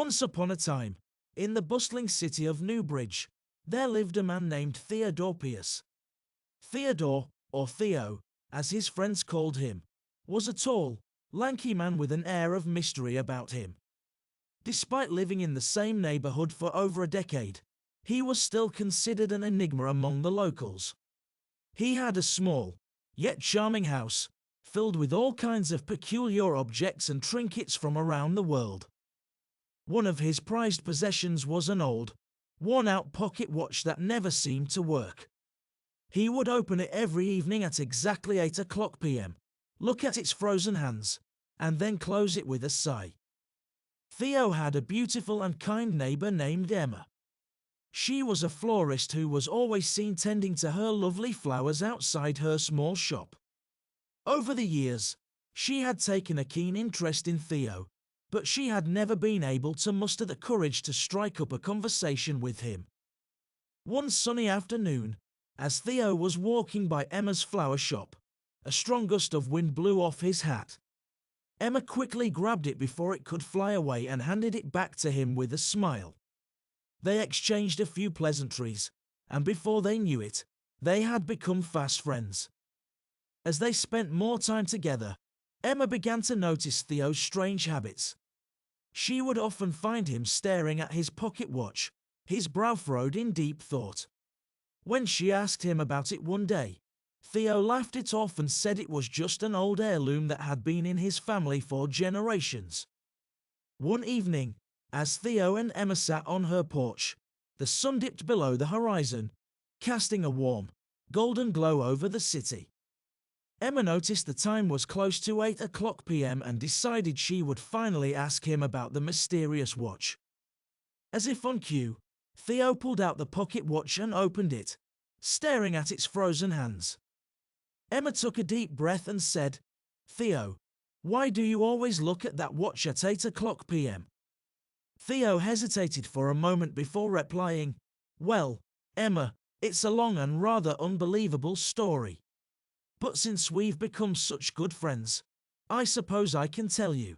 Once upon a time, in the bustling city of Newbridge, there lived a man named Theodore Pierce. Theodore, or Theo, as his friends called him, was a tall, lanky man with an air of mystery about him. Despite living in the same neighborhood for over a decade, he was still considered an enigma among the locals. He had a small, yet charming house, filled with all kinds of peculiar objects and trinkets from around the world. One of his prized possessions was an old, worn-out pocket watch that never seemed to work. He would open it every evening at exactly 8 p.m., look at its frozen hands, and then close it with a sigh. Theo had a beautiful and kind neighbor named Emma. She was a florist who was always seen tending to her lovely flowers outside her small shop. Over the years, she had taken a keen interest in Theo, but she had never been able to muster the courage to strike up a conversation with him. One sunny afternoon, as Theo was walking by Emma's flower shop, a strong gust of wind blew off his hat. Emma quickly grabbed it before it could fly away and handed it back to him with a smile. They exchanged a few pleasantries, and before they knew it, they had become fast friends. As they spent more time together, Emma began to notice Theo's strange habits. She would often find him staring at his pocket watch, his brow furrowed in deep thought. When she asked him about it one day, Theo laughed it off and said it was just an old heirloom that had been in his family for generations. One evening, as Theo and Emma sat on her porch, the sun dipped below the horizon, casting a warm, golden glow over the city. Emma noticed the time was close to 8 p.m. and decided she would finally ask him about the mysterious watch. As if on cue, Theo pulled out the pocket watch and opened it, staring at its frozen hands. Emma took a deep breath and said, "Theo, why do you always look at that watch at 8 p.m.? Theo hesitated for a moment before replying, "Well, Emma, it's a long and rather unbelievable story. But since we've become such good friends, I suppose I can tell you."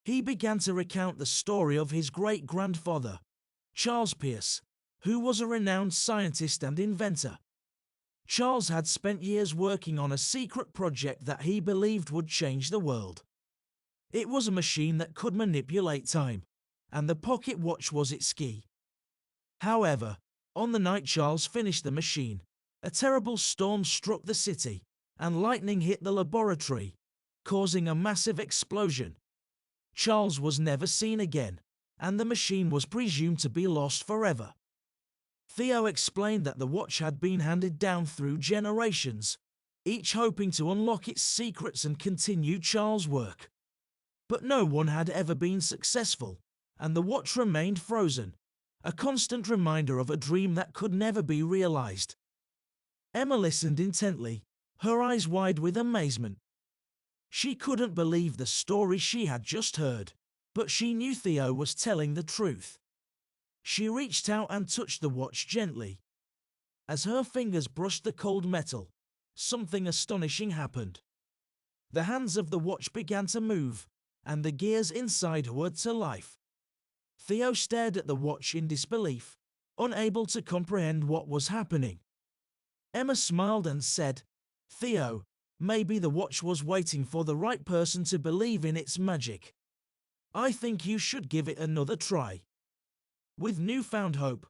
He began to recount the story of his great-grandfather, Charles Pierce, who was a renowned scientist and inventor. Charles had spent years working on a secret project that he believed would change the world. It was a machine that could manipulate time, and the pocket watch was its key. However, on the night Charles finished the machine, a terrible storm struck the city, and lightning hit the laboratory, causing a massive explosion. Charles was never seen again, and the machine was presumed to be lost forever. Theo explained that the watch had been handed down through generations, each hoping to unlock its secrets and continue Charles' work. But no one had ever been successful, and the watch remained frozen, a constant reminder of a dream that could never be realized. Emma listened intently, her eyes wide with amazement. She couldn't believe the story she had just heard, but she knew Theo was telling the truth. She reached out and touched the watch gently. As her fingers brushed the cold metal, something astonishing happened. The hands of the watch began to move, and the gears inside whirred to life. Theo stared at the watch in disbelief, unable to comprehend what was happening. Emma smiled and said, "Theo, maybe the watch was waiting for the right person to believe in its magic. I think you should give it another try." With newfound hope,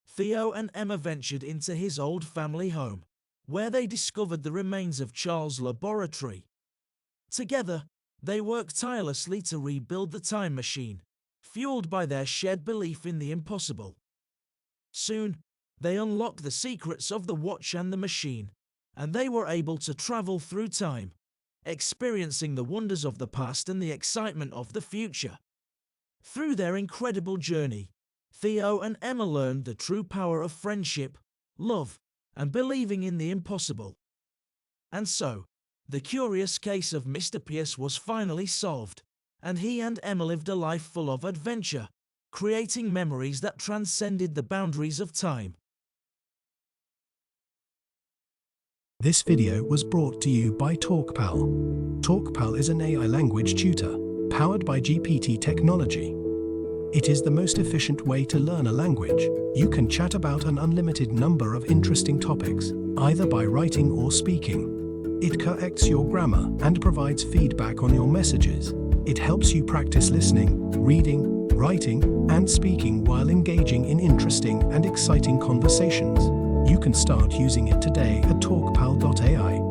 Theo and Emma ventured into his old family home, where they discovered the remains of Charles' laboratory. Together, they worked tirelessly to rebuild the time machine, fueled by their shared belief in the impossible. Soon, they unlocked the secrets of the watch and the machine, and they were able to travel through time, experiencing the wonders of the past and the excitement of the future. Through their incredible journey, Theo and Emma learned the true power of friendship, love, and believing in the impossible. And so, the curious case of Mr. Pierce was finally solved, and he and Emma lived a life full of adventure, creating memories that transcended the boundaries of time. This video was brought to you by Talkpal. Talkpal is an AI language tutor, powered by GPT technology. It is the most efficient way to learn a language. You can chat about an unlimited number of interesting topics, either by writing or speaking. It corrects your grammar and provides feedback on your messages. It helps you practice listening, reading, writing, and speaking while engaging in interesting and exciting conversations. You can start using it today at talkpal.ai.